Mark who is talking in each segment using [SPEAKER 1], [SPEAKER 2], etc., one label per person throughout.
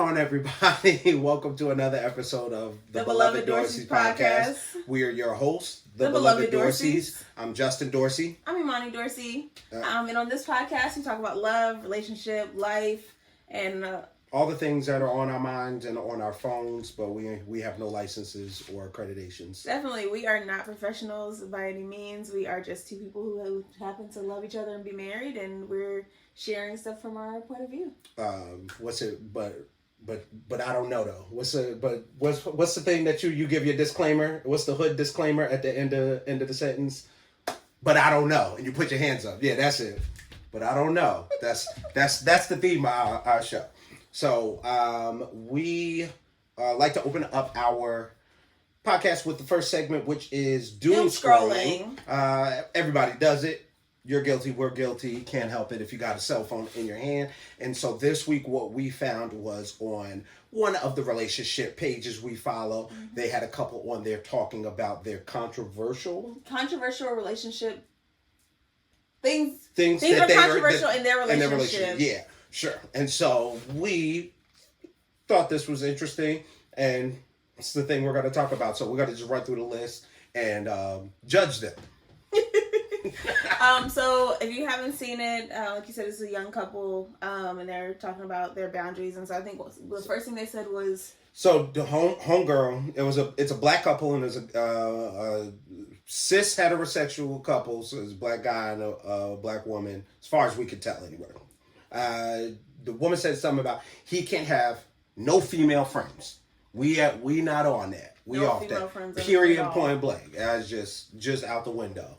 [SPEAKER 1] on, everybody? Welcome to another episode of the Beloved Dorsey's podcast. We are your hosts, the Beloved Dorseys. I'm Justin Dorsey.
[SPEAKER 2] I'm Imani Dorsey. And on this podcast, we talk about love, relationship, life, and
[SPEAKER 1] all the things that are on our minds and on our phones, but we have no licenses or accreditations.
[SPEAKER 2] Definitely, we are not professionals by any means. We are just two people who happen to love each other and be married, and we're sharing stuff from our point of view.
[SPEAKER 1] But I don't know though. What's the thing that you give your disclaimer? What's the hood disclaimer at the end of the sentence? But I don't know, and you put your hands up. Yeah, that's it. But I don't know. That's the theme of our show. So we like to open up our podcast with the first segment, which is doom scrolling. Everybody does it. You're guilty, we're guilty, can't help it if you got a cell phone in your hand. And so this week what we found was on one of the relationship pages we follow, they had a couple on there talking about their controversial
[SPEAKER 2] relationship things
[SPEAKER 1] that
[SPEAKER 2] are controversial in their relationship.
[SPEAKER 1] Yeah, sure. And so we thought this was interesting, and it's the thing we're going to talk about. So we're going to just run through the list and judge them.
[SPEAKER 2] So if you haven't seen it, like you said, it's a young couple, and they're talking about their boundaries. And so I think the first thing they said was,
[SPEAKER 1] so the homegirl, it's a black couple, and there's a cis heterosexual couple, so it's a black guy and a black woman, as far as we could tell anyway. The woman said something about he can't have no female friends. We not on that. We
[SPEAKER 2] no
[SPEAKER 1] off that.
[SPEAKER 2] Friends
[SPEAKER 1] period. Point blank. That's just out the window.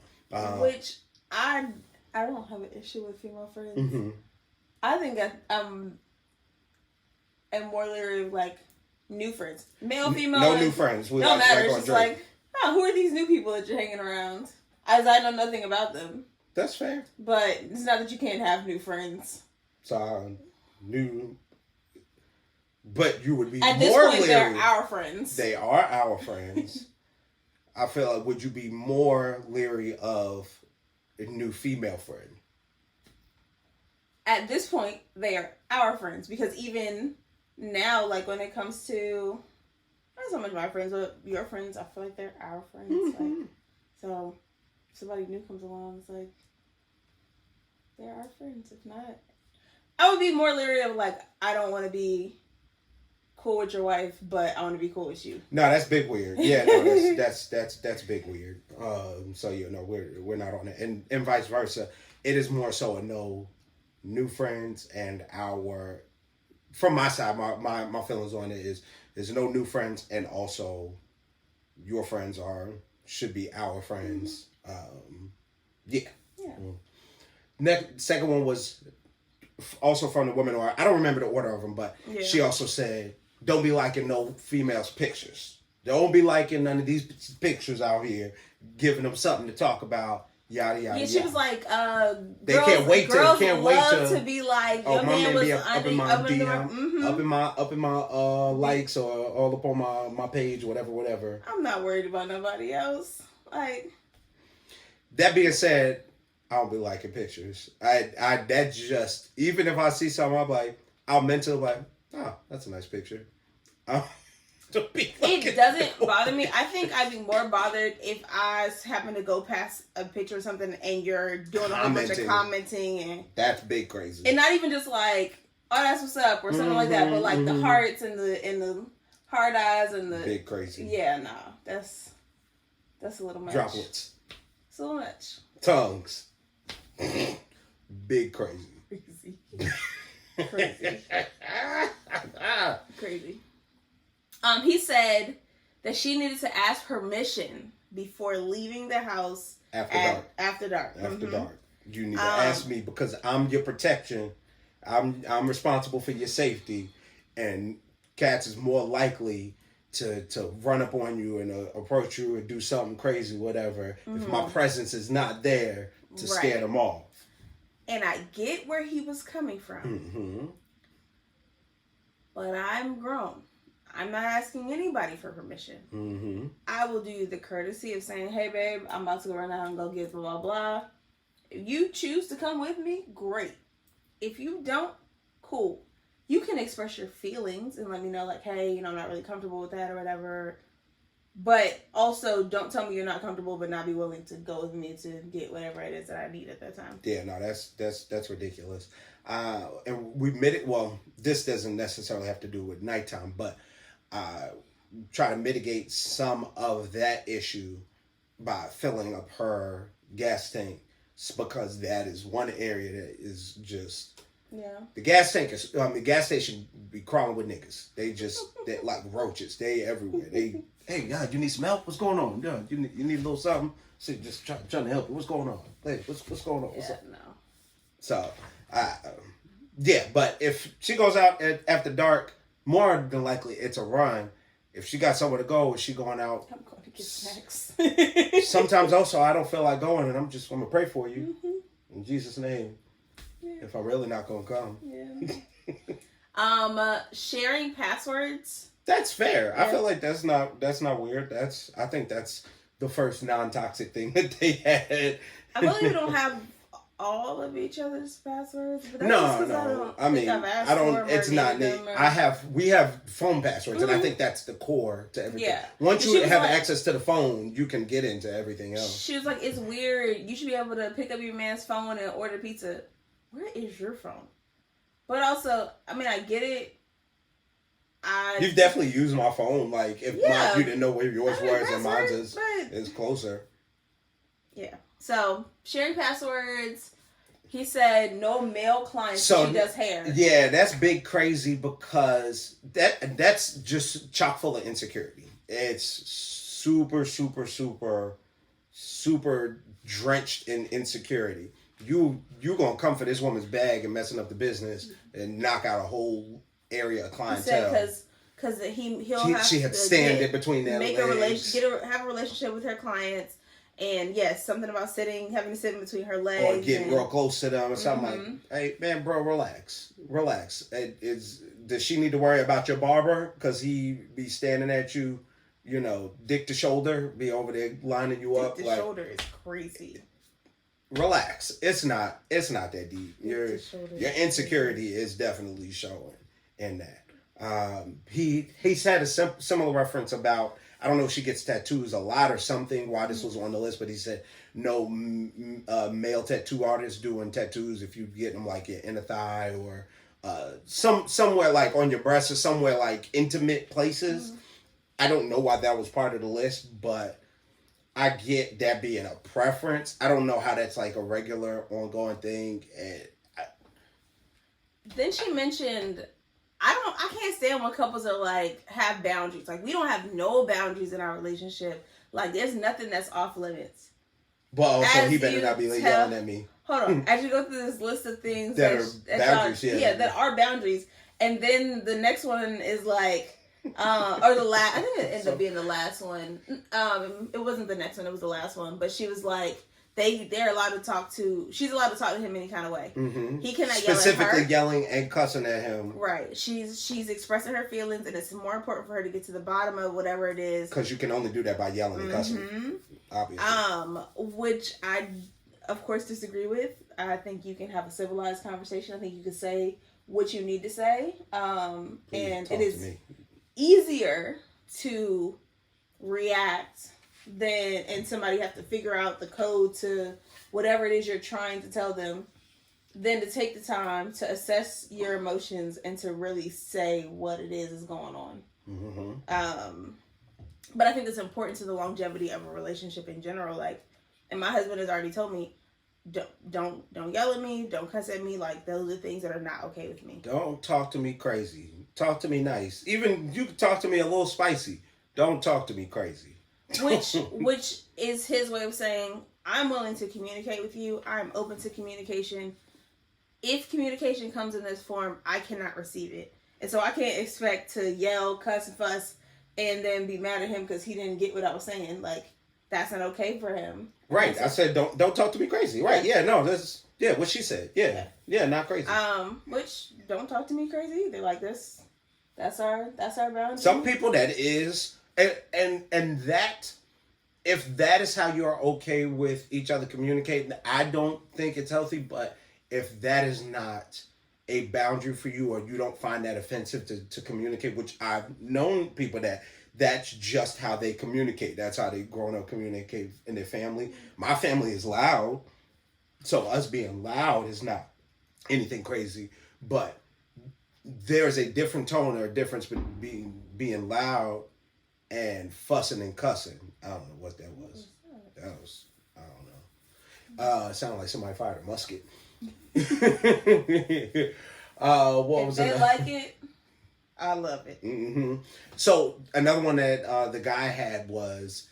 [SPEAKER 2] Which I don't have an issue with female friends.
[SPEAKER 1] Mm-hmm.
[SPEAKER 2] I think that am more leery of like new friends, male, female.
[SPEAKER 1] No new friends.
[SPEAKER 2] We don't matter. It's just like, who are these new people that you're hanging around? As I know nothing about them.
[SPEAKER 1] That's fair.
[SPEAKER 2] But it's not that you can't have new friends.
[SPEAKER 1] So but you would be
[SPEAKER 2] at this
[SPEAKER 1] more
[SPEAKER 2] point.
[SPEAKER 1] leery.
[SPEAKER 2] They're our friends.
[SPEAKER 1] They are our friends. I feel like, would you be more leery of a new female friend?
[SPEAKER 2] At this point, they are our friends, because even now, like when it comes to not so much my friends, but your friends, I feel like they're our friends.
[SPEAKER 1] Mm-hmm.
[SPEAKER 2] Like, so if somebody new comes along, it's like they're our friends. If not, I would be more leery of like, I don't want to be cool with your wife, but I want to be cool with you.
[SPEAKER 1] No, that's big weird. Yeah, no, that's big weird. So we're not on it, and vice versa. It is more so a no new friends, and from my side, my feelings on it is no new friends, and also your friends should be our friends. Yeah. Second one was also from the woman, or I don't remember the order of them, but she also said, don't be liking no females' pictures. Don't be liking none of these pictures out here, giving them something to talk about, yada, yada,
[SPEAKER 2] yeah, she was like,
[SPEAKER 1] they can't wait
[SPEAKER 2] to be like, your man was
[SPEAKER 1] up in my DM, up in my likes, or all up on my page, whatever.
[SPEAKER 2] I'm not worried about nobody else. Like,
[SPEAKER 1] that being said, I don't be liking pictures. That just, even if I see something, I'm like, I'll mentally like, oh, that's a nice picture.
[SPEAKER 2] It doesn't bother me. I think I'd be more bothered if I happen to go past a picture or something and you're doing a whole bunch of commenting, and
[SPEAKER 1] that's big crazy.
[SPEAKER 2] And not even just like, oh, that's what's up or something like that, but like the hearts and the hard eyes and the
[SPEAKER 1] big crazy.
[SPEAKER 2] Yeah, no, that's a little much.
[SPEAKER 1] Droplets.
[SPEAKER 2] It's a little much.
[SPEAKER 1] Tongues. Big crazy.
[SPEAKER 2] Crazy. Crazy. He said that she needed to ask permission before leaving the house after dark.
[SPEAKER 1] You need to ask me, because I'm your protection. I'm responsible for your safety, and cats is more likely to run up on you and approach you and do something crazy, whatever, if my presence is not there to scare them off.
[SPEAKER 2] And I get where he was coming from.
[SPEAKER 1] Mm-hmm.
[SPEAKER 2] But I'm grown. I'm not asking anybody for permission.
[SPEAKER 1] Mm-hmm.
[SPEAKER 2] I will do the courtesy of saying, hey, babe, I'm about to go run out and go get blah, blah, blah. If you choose to come with me, great. If you don't, cool. you can express your feelings and let me know, like, hey, I'm not really comfortable with that or whatever. But also, don't tell me you're not comfortable, but not be willing to go with me to get whatever it is that I need at that time.
[SPEAKER 1] Yeah, no, that's ridiculous. And we admitted, well, this doesn't necessarily have to do with nighttime, but try to mitigate some of that issue by filling up her gas tank, because that is one area that is just.
[SPEAKER 2] Yeah.
[SPEAKER 1] The gas tank is. The gas station be crawling with niggas. They like roaches. They everywhere. Hey, God, you need some help? What's going on? Yeah, you need a little something. So just trying to help you. What's going on? Hey, what's going on? What's up?
[SPEAKER 2] No.
[SPEAKER 1] So, yeah, but if she goes out after dark, more than likely it's a run. If she got somewhere to go, is she going out?
[SPEAKER 2] I'm going to get snacks.
[SPEAKER 1] Sometimes also I don't feel like going, and I'm gonna pray for you in Jesus' name. Yeah. If I'm really not gonna come.
[SPEAKER 2] Yeah. Sharing passwords.
[SPEAKER 1] That's fair. Yeah. I feel like that's not weird. I think that's the first non-toxic thing that they had.
[SPEAKER 2] I believe we don't have all of each other's passwords. But that's
[SPEAKER 1] No. I mean, I don't. It's not neat. We have phone passwords, and I think that's the core to everything. Yeah. Once you have access to the phone, you can get into everything else.
[SPEAKER 2] She was like, "It's weird. You should be able to pick up your man's phone and order pizza. Where is your phone?" But also, I mean, I get it.
[SPEAKER 1] You've definitely used my phone. Like, if you didn't know where yours was and mine's is closer.
[SPEAKER 2] Yeah. So, sharing passwords. He said no male clients. So she does hair.
[SPEAKER 1] Yeah, that's big crazy, because that's just chock full of insecurity. It's super, super, super, super drenched in insecurity. You gonna come for this woman's bag and messing up the business and knock out a whole area of clientele.
[SPEAKER 2] Because he'll have
[SPEAKER 1] to stand in between them,
[SPEAKER 2] make have a relationship with her clients, and yes, something about having to sit in between her legs,
[SPEAKER 1] or getting real close to them, or something like, hey man, bro, relax. Does she need to worry about your barber because he be standing at you, dick to shoulder, be over there lining you up?
[SPEAKER 2] Dick to shoulder is crazy.
[SPEAKER 1] Relax. It's not that deep. Your insecurity is definitely showing in that. He's had a similar reference about, I don't know if she gets tattoos a lot or something, why this was on the list, but he said no male tattoo artists doing tattoos if you get them like your inner thigh or somewhere like on your breast or somewhere like intimate places. I don't know why that was part of the list, but I get that being a preference. I don't know how that's like a regular ongoing thing. And
[SPEAKER 2] then she mentioned, I can't stand when couples are like, have boundaries. Like, we don't have no boundaries in our relationship. Like, there's nothing that's off limits.
[SPEAKER 1] Well, so he better not be yelling at me.
[SPEAKER 2] Hold on. As you go through this list of things
[SPEAKER 1] that are boundaries,
[SPEAKER 2] that are boundaries. And then the next one is like, or the last, I think it ended up being the last one. It wasn't the next one, it was the last one. But she was like, they're allowed to talk to, she's allowed to talk to him any kind of way.
[SPEAKER 1] Mm-hmm.
[SPEAKER 2] He cannot
[SPEAKER 1] specifically
[SPEAKER 2] yell at her.
[SPEAKER 1] Yelling and cussing at him.
[SPEAKER 2] Right. She's expressing her feelings, and it's more important for her to get to the bottom of whatever it is.
[SPEAKER 1] Because you can only do that by yelling and cussing. Obviously.
[SPEAKER 2] Which I, of course, disagree with. I think you can have a civilized conversation. I think you can say what you need to say. And it is easier to react and somebody have to figure out the code to whatever it is you're trying to tell them, than to take the time to assess your emotions and to really say what it is going on. Mm-hmm. But I think it's important to the longevity of a relationship in general. Like, and my husband has already told me, don't yell at me, don't cuss at me. Like, those are things that are not okay with me.
[SPEAKER 1] Don't talk to me crazy. Talk to me nice. Even you can talk to me a little spicy. Don't talk to me crazy.
[SPEAKER 2] Which is his way of saying, I'm willing to communicate with you. I'm open to communication. If communication comes in this form, I cannot receive it. And so I can't expect to yell, cuss, and fuss, and then be mad at him because he didn't get what I was saying. Like, that's not okay for him.
[SPEAKER 1] Right. So, I said, don't talk to me crazy. Right. Yeah. No, that's, what she said. Yeah. Not crazy.
[SPEAKER 2] Which, don't talk to me crazy either. Like, this, that's our boundary.
[SPEAKER 1] Some people that is, and that, if that is how you're okay with each other communicating, I don't think it's healthy. But if that is not a boundary for you, or you don't find that offensive to communicate, which I've known people that's just how they communicate. That's how they grown up communicate in their family. My family is loud, so us being loud is not anything crazy, but there's a different tone or a difference between being loud and fussing and cussing. I don't know what that was. That was, I don't know. It sounded like somebody fired a musket. What
[SPEAKER 2] if
[SPEAKER 1] was
[SPEAKER 2] they
[SPEAKER 1] it?
[SPEAKER 2] like it, I love it.
[SPEAKER 1] Mm-hmm. So another one that the guy had was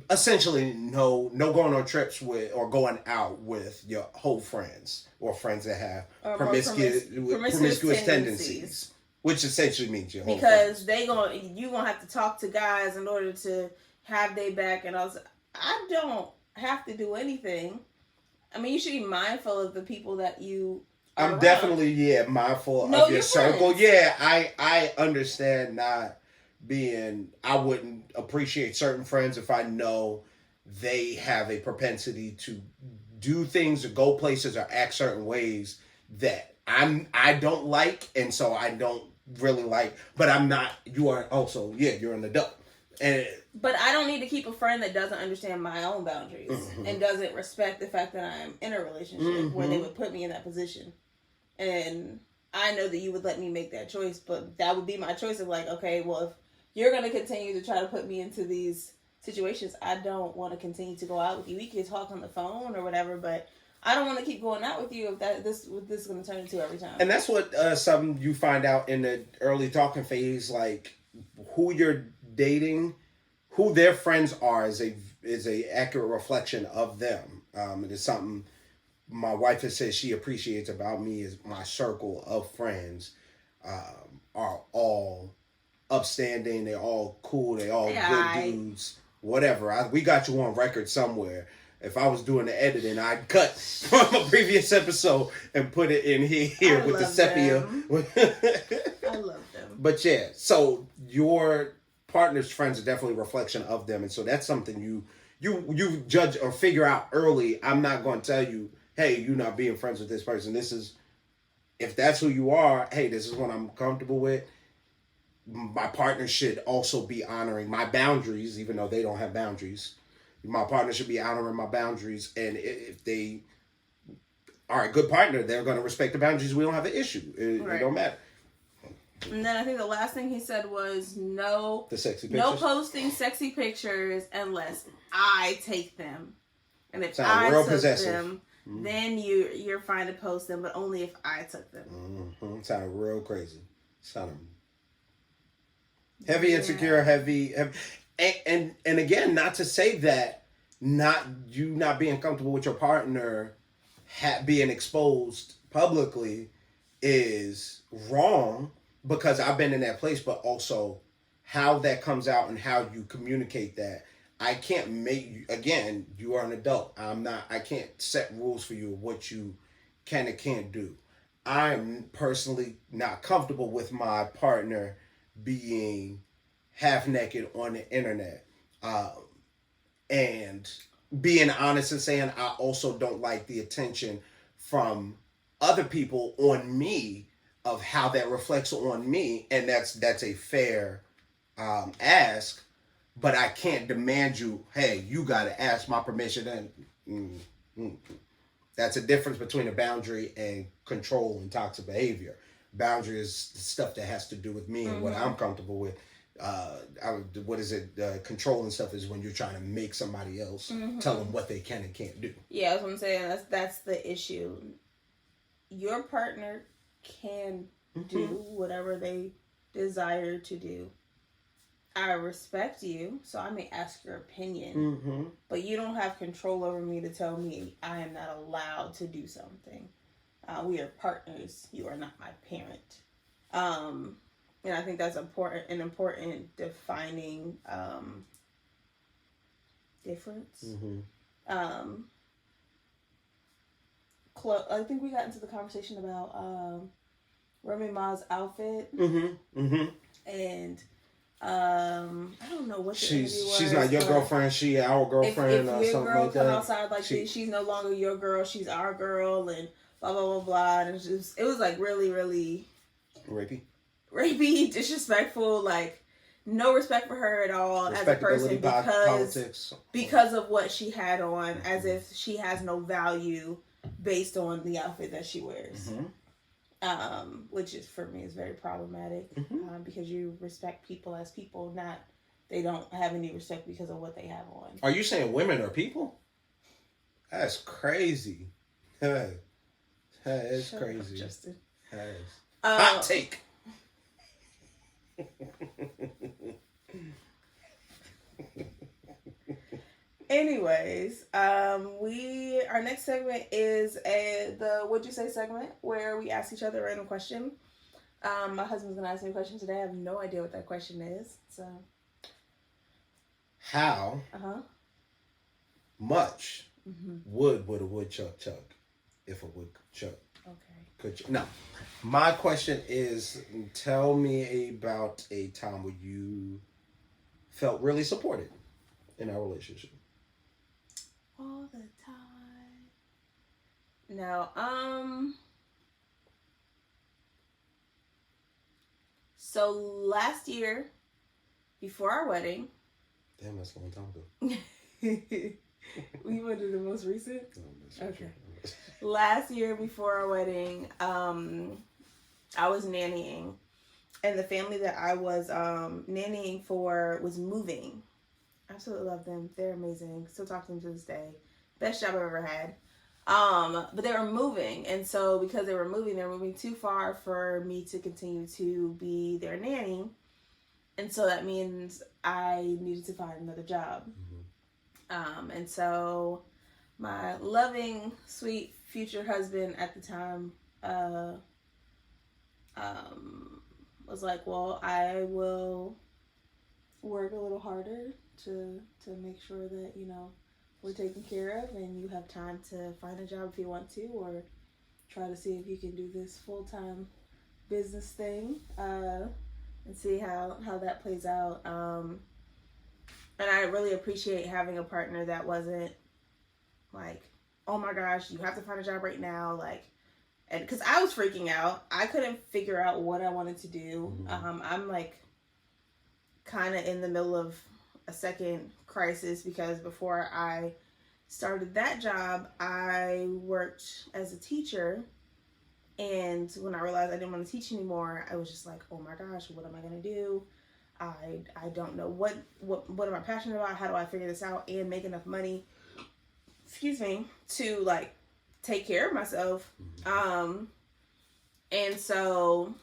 [SPEAKER 1] essentially no going on trips with or going out with your whole friends or friends that have
[SPEAKER 2] Or
[SPEAKER 1] promiscuous
[SPEAKER 2] promiscuous
[SPEAKER 1] tendencies, which essentially means your whole
[SPEAKER 2] because
[SPEAKER 1] friends.
[SPEAKER 2] you gonna have to talk to guys in order to have they back. And I don't have to do anything. I mean, you should be mindful of the people that you.
[SPEAKER 1] I'm
[SPEAKER 2] around.
[SPEAKER 1] definitely mindful
[SPEAKER 2] Know
[SPEAKER 1] of your circle.
[SPEAKER 2] friends.
[SPEAKER 1] Yeah, I understand not being. I wouldn't appreciate certain friends if I know they have a propensity to do things or go places or act certain ways that I don't like, and so I don't really like. But I'm not. You are also you're an adult,
[SPEAKER 2] But I don't need to keep a friend that doesn't understand my own boundaries and doesn't respect the fact that I'm in a relationship where they would put me in that position. And I know that you would let me make that choice, but that would be my choice of like, okay, well, if you're going to continue to try to put me into these situations, I don't want to continue to go out with you. We could talk on the phone or whatever, but I don't want to keep going out with you if this is going to turn into every time.
[SPEAKER 1] And that's what something you find out in the early talking phase, like who you're dating, who their friends are is a accurate reflection of them. It is something my wife has said she appreciates about me is my circle of friends are all upstanding. They're all cool. They're all good dudes. Whatever. We got you on record somewhere. If I was doing the editing, I'd cut from a previous episode and put it in here with the sepia.
[SPEAKER 2] I love them.
[SPEAKER 1] But yeah, so your partner's friends are definitely a reflection of them, and so that's something you judge or figure out early. I'm not going to tell you, hey, you're not being friends with this person. This is, if that's who you are, hey, this is what I'm comfortable with. My partner should also be honoring my boundaries, even though they don't have boundaries. My partner should be honoring my boundaries, and if they are a good partner, they're going to respect the boundaries. We don't have an issue. It don't matter.
[SPEAKER 2] And then I think the last thing he said was no posting sexy pictures unless I take them. And if I took them, then you're fine to post them, but only if I took them.
[SPEAKER 1] Mm-hmm. Sounded real crazy. Sounded heavy, insecure, heavy. And again, not to say that not being comfortable with your partner being exposed publicly is wrong, because I've been in that place, but also how that comes out and how you communicate that. I can't make you, again, you are an adult. I can't set rules for you of what you can and can't do. I'm personally not comfortable with my partner being half naked on the internet. And being honest and saying I also don't like the attention from other people on me of how that reflects on me, and that's a fair ask, but I can't demand you, hey, you got to ask my permission. And that's a difference between a boundary and control and toxic behavior. Boundary is stuff that has to do with me and what I'm comfortable with. Control and stuff is when you're trying to make somebody else tell them what they can and can't do.
[SPEAKER 2] Yeah, that's what I'm saying. That's the issue. Your partner can do whatever they desire to do. I respect you, so I may ask your opinion, but you don't have control over me to tell me I am not allowed to do something. We are partners. You are not my parent. And I think that's an important defining difference. I think we got into the conversation about Remy Ma's outfit, and I don't know what the interview was.
[SPEAKER 1] She's not your girlfriend. She our girlfriend,
[SPEAKER 2] if
[SPEAKER 1] or something
[SPEAKER 2] girl
[SPEAKER 1] like
[SPEAKER 2] come
[SPEAKER 1] that.
[SPEAKER 2] outside like this, she's no longer your girl. She's our girl, and blah, blah, blah, blah. And it was like really, really rapey, disrespectful, like no respect for her at all as a person because of what she had on, as if she has no value based on the outfit that she wears. Which is, for me, is very problematic, because you respect people as people, not they don't have any respect because of what they have on.
[SPEAKER 1] Are you saying women are people? That's crazy. That is crazy.
[SPEAKER 2] Up, Justin.
[SPEAKER 1] That is. Hot take.
[SPEAKER 2] Anyways, our next segment is the Would You Say segment, where we ask each other a random question. My husband's gonna ask me a question today. I have no idea what that question is. So,
[SPEAKER 1] how much wood would a woodchuck chuck if a woodchuck could? No, my question is: tell me about a time where you felt really supported in our relationship.
[SPEAKER 2] All the time. No, so last year, before our wedding.
[SPEAKER 1] Damn, that's a long time ago.
[SPEAKER 2] We went to the most recent? No, okay. Last year, before our wedding, I was nannying. And the family that I was nannying for was moving. Absolutely love them. They're amazing. Still talk to them to this day. Best job I've ever had. But they were moving. And so because they were moving too far for me to continue to be their nanny. And so that means I needed to find another job. And so my loving, sweet future husband at the time was like, well, I will work a little harder to make sure that, you know, we're taken care of and you have time to find a job if you want to, or try to see if you can do this full-time business thing, and see how that plays out. And I really appreciate having a partner that wasn't like, oh my gosh, you have to find a job right now, like, and because I was freaking out. I couldn't figure out what I wanted to do. I'm like kind of in the middle of a second crisis, because before I started that job, I worked as a teacher, and when I realized I didn't want to teach anymore, I was just like, oh my gosh, what am I going to do? I don't know what am I passionate about? How do I figure this out and make enough money, to like take care of myself? And so,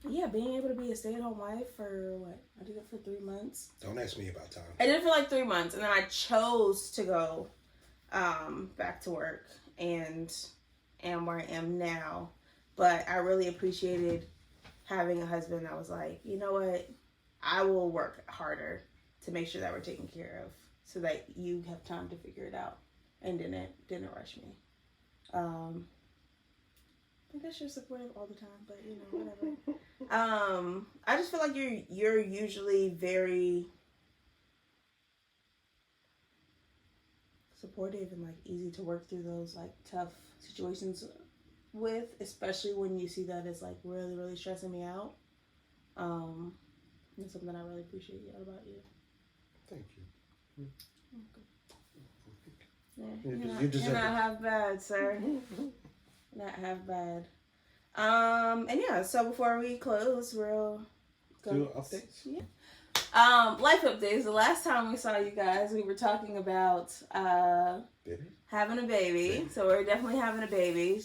[SPEAKER 2] yeah, being able to be a stay-at-home wife for I did it for 3 months.
[SPEAKER 1] Don't ask me about time.
[SPEAKER 2] I did it for like 3 months, and then I chose to go back to work and where I am now. But I really appreciated having a husband that was like, you know what, I will work harder to make sure that we're taken care of, so that you have time to figure it out, and didn't rush me. I guess you're supportive all the time, but you know, whatever. I just feel like you're usually very supportive and like easy to work through those like tough situations with, especially when you see that it's like really, really stressing me out. It's something I really appreciate about you.
[SPEAKER 1] Thank you.
[SPEAKER 2] Yeah, you're not half bad, sir. Not half bad. And yeah, so before we close, we'll go
[SPEAKER 1] do updates.
[SPEAKER 2] Yeah. Life updates. The last time we saw you guys, we were talking about having a baby. So we're definitely having a baby.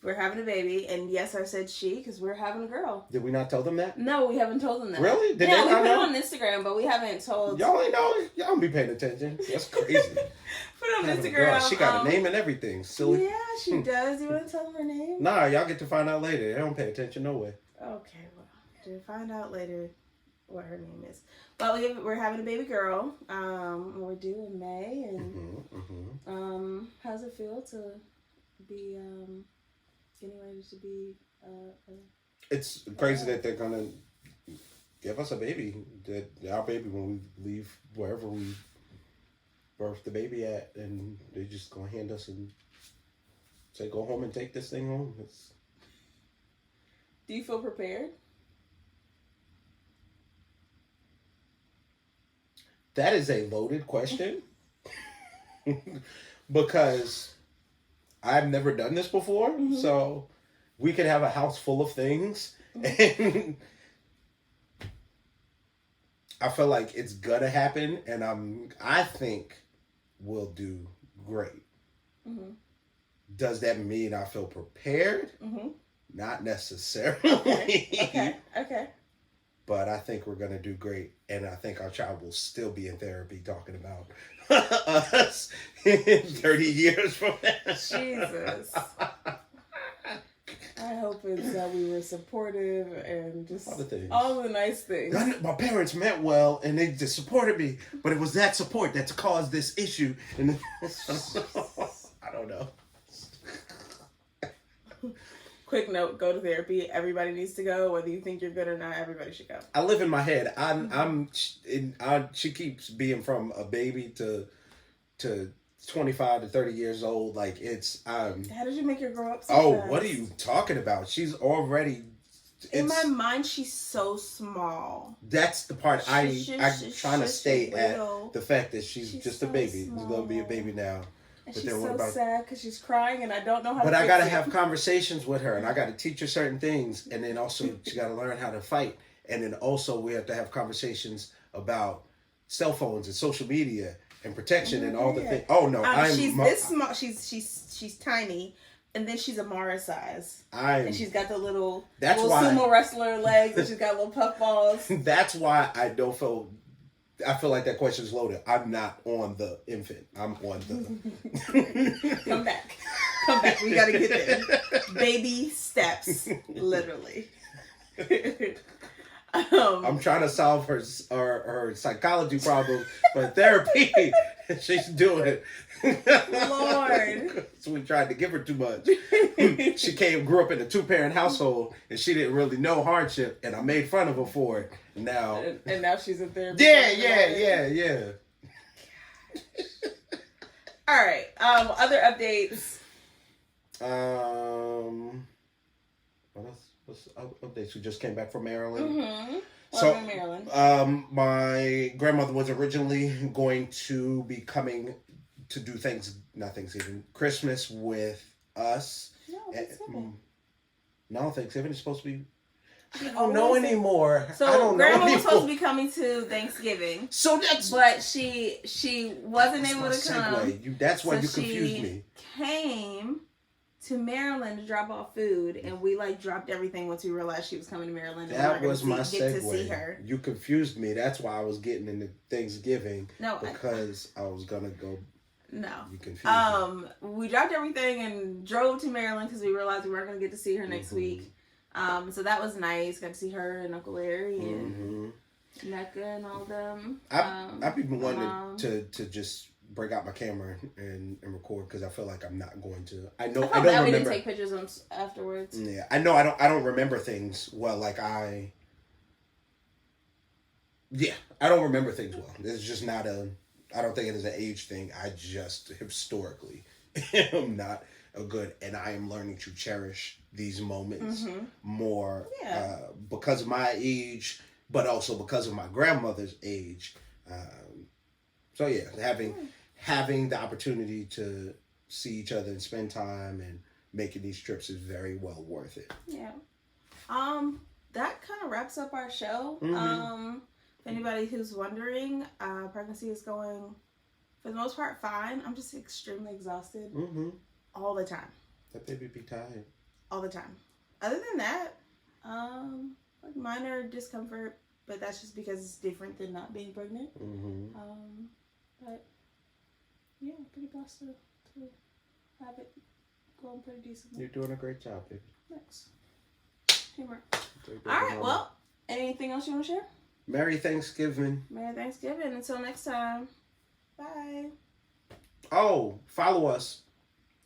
[SPEAKER 2] We're having a baby, and yes, I said she because we're having a girl.
[SPEAKER 1] Did we not tell them that?
[SPEAKER 2] No, we haven't told them that.
[SPEAKER 1] Really?
[SPEAKER 2] Did they we put it on Instagram, but we haven't told.
[SPEAKER 1] Y'all ain't know. Y'all don't be paying attention. That's crazy.
[SPEAKER 2] Put it on Instagram.
[SPEAKER 1] She got a name and everything. Silly.
[SPEAKER 2] Yeah, she does. You want to tell them her name?
[SPEAKER 1] Nah, y'all get to find out later. They don't pay attention no way.
[SPEAKER 2] Okay, well, to find out later what her name is. But we're having a baby girl. We're due in May, and how's it feel to be getting ready to be?
[SPEAKER 1] It's crazy that they're gonna give us a baby. Our baby when we leave wherever we birth the baby at, and they're just gonna hand us say go home and take this thing home.
[SPEAKER 2] Do you feel prepared?
[SPEAKER 1] That is a loaded question. Because I've never done this before. Mm-hmm. So we could have a house full of things. Mm-hmm. And I feel like it's gonna happen, and I think we'll do great. Mm-hmm. Does that mean I feel prepared? Mm-hmm. Not necessarily.
[SPEAKER 2] Okay.
[SPEAKER 1] But I think we're gonna do great, and I think our child will still be in therapy talking about us in 30 years from now.
[SPEAKER 2] Jesus. I hope it's that we were supportive and just all the nice things.
[SPEAKER 1] My parents meant well, and they just supported me, but it was that support that's caused this issue. And I don't know.
[SPEAKER 2] Quick note: go to therapy. Everybody needs to go, whether you think you're good or not. Everybody should go.
[SPEAKER 1] I live in my head. She keeps being from a baby to 25 to 30 years old. Like it's. How
[SPEAKER 2] did you make her grow up?
[SPEAKER 1] Fast? What are you talking about? She's already.
[SPEAKER 2] In my mind, she's so small.
[SPEAKER 1] That's the part I'm trying to stay at. The fact that she's just a baby. She's gonna be a baby now.
[SPEAKER 2] And but she's so sad because she's crying and I don't know how to
[SPEAKER 1] But I got to have conversations with her and I got to teach her certain things. And then also she got to learn how to fight. And then also we have to have conversations about cell phones and social media and protection and all the things. Oh, no.
[SPEAKER 2] She's this small. She's tiny. And then she's Amara size. And she's got the little sumo wrestler legs and she's got little puff balls.
[SPEAKER 1] That's why I feel like that question is loaded. I'm not on the infant. I'm on the...
[SPEAKER 2] Come back. We got to get there. Baby steps. Literally.
[SPEAKER 1] I'm trying to solve her psychology problem, but therapy, she's doing it.
[SPEAKER 2] Lord.
[SPEAKER 1] So we tried to give her too much. She grew up in a 2-parent household, and she didn't really know hardship, and I made fun of her for it. And
[SPEAKER 2] now she's in therapy.
[SPEAKER 1] Yeah.
[SPEAKER 2] All right. Other updates.
[SPEAKER 1] What else? What's updates? We just came back from Maryland.
[SPEAKER 2] Mm-hmm.
[SPEAKER 1] So,
[SPEAKER 2] Maryland.
[SPEAKER 1] My grandmother was originally going to be coming to do Christmas with us.
[SPEAKER 2] No, Thanksgiving.
[SPEAKER 1] No, Thanksgiving is supposed to be. I don't know anymore.
[SPEAKER 2] So grandma was supposed to be coming to Thanksgiving.
[SPEAKER 1] So that's.
[SPEAKER 2] But she wasn't able to come.
[SPEAKER 1] That's why you confused me.
[SPEAKER 2] Came to Maryland to drop off food, and we dropped everything once we realized she was coming to Maryland.
[SPEAKER 1] That was my
[SPEAKER 2] segue.
[SPEAKER 1] Get to see her. You confused me. That's why I was getting into Thanksgiving.
[SPEAKER 2] No,
[SPEAKER 1] because I was gonna go.
[SPEAKER 2] No.
[SPEAKER 1] You confused me.
[SPEAKER 2] We dropped everything and drove to Maryland because we realized we weren't gonna get to see her next week. So that was nice. Got to see her and Uncle Larry and Mecca and all them.
[SPEAKER 1] I've been wanting to just break out my camera and record because I feel like I'm not going to. I don't remember.
[SPEAKER 2] We didn't take pictures afterwards.
[SPEAKER 1] Yeah, I know. I don't remember things well. I don't remember things well. It's just not I don't think it is an age thing. I just historically am not a good, and I am learning to cherish these moments more because of my age, but also because of my grandmother's age. Having the opportunity to see each other and spend time and making these trips is very well worth it.
[SPEAKER 2] Yeah. That kind of wraps up our show. If anybody who's wondering, pregnancy is going, for the most part, fine. I'm just extremely exhausted all the time.
[SPEAKER 1] That baby be tired.
[SPEAKER 2] All the time. Other than that, minor discomfort, but that's just because it's different than not being pregnant. But yeah, pretty blessed to have it going pretty decently.
[SPEAKER 1] You're doing a great job, baby.
[SPEAKER 2] Thanks. Humor. All right, well, anything else you want to share?
[SPEAKER 1] Merry Thanksgiving.
[SPEAKER 2] Merry Thanksgiving. Until next time. Bye.
[SPEAKER 1] Oh, follow us.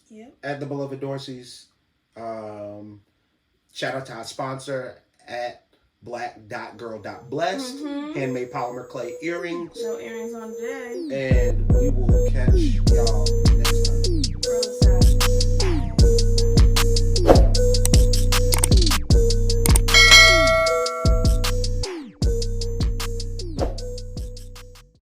[SPEAKER 2] Yep.
[SPEAKER 1] At the Beloved Dorseys. Shout out to our sponsor at black.girl.blessed. Handmade polymer clay earrings.
[SPEAKER 2] No earrings on today.
[SPEAKER 1] And we will